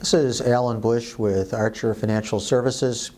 This is Alan Bush with Archer Financial Services.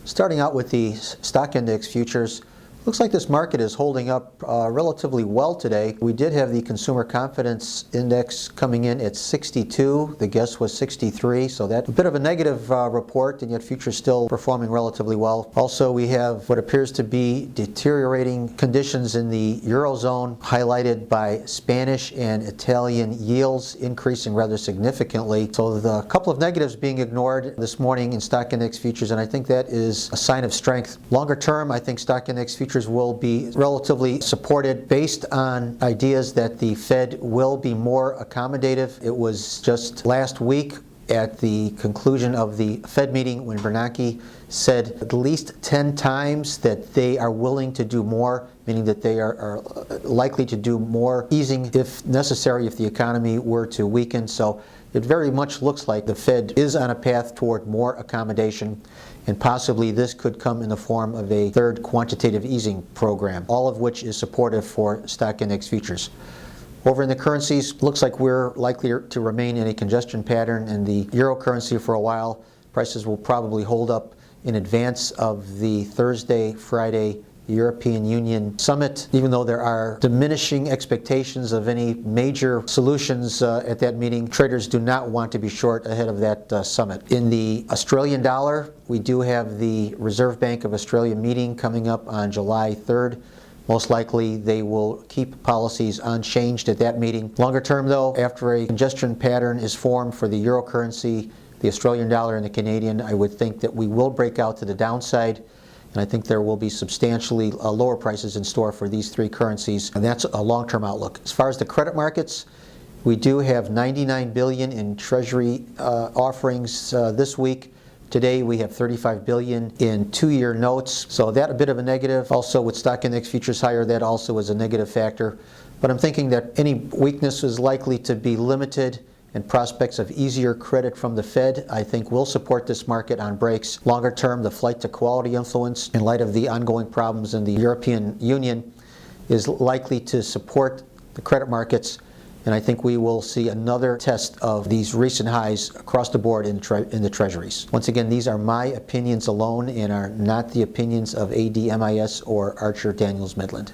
Starting out with the stock index futures, looks like this market is holding up relatively well today. We did have the consumer confidence index coming in at 62. The guess was 63, so that's a bit of a negative report, and yet futures still performing relatively well. Also, we have what appears to be deteriorating conditions in the Eurozone, highlighted by Spanish and Italian yields increasing rather significantly. So the couple of negatives being ignored this morning in stock index futures, and I think that is a sign of strength. Longer term, I think stock index futures will be relatively supported based on ideas that the Fed will be more accommodative. It was just last week at the conclusion of the Fed meeting when Bernanke said at least 10 times that they are willing to do more, meaning that they are likely to do more easing if necessary if the economy were to weaken. So it very much looks like the Fed is on a path toward more accommodation, and possibly this could come in the form of a third quantitative easing program, all of which is supportive for stock index futures. Over in the currencies, looks like we're likely to remain in a congestion pattern in the euro currency for a while. Prices will probably hold up in advance of the Thursday-Friday European Union summit, even though there are diminishing expectations of any major solutions at that meeting. Traders do not want to be short ahead of that summit. In the Australian dollar, we do have the Reserve Bank of Australia meeting coming up on July 3rd. Most likely they will keep policies unchanged at that meeting. Longer term though, after a congestion pattern is formed for the euro currency, the Australian dollar and the Canadian, I would think that we will break out to the downside. And I think there will be substantially lower prices in store for these three currencies, and that's a long-term outlook. As far as the credit markets, we do have $99 billion in Treasury offerings this week. Today we have $35 billion in two-year notes, so that a bit of a negative. Also with stock index futures higher, that also is a negative factor. But I'm thinking that any weakness is likely to be limited, and prospects of easier credit from the Fed, I think, will support this market on breaks. Longer term, the flight to quality influence, in light of the ongoing problems in the European Union, is likely to support the credit markets, and I think we will see another test of these recent highs across the board in the treasuries. Once again, these are my opinions alone and are not the opinions of ADMIS or Archer Daniels Midland.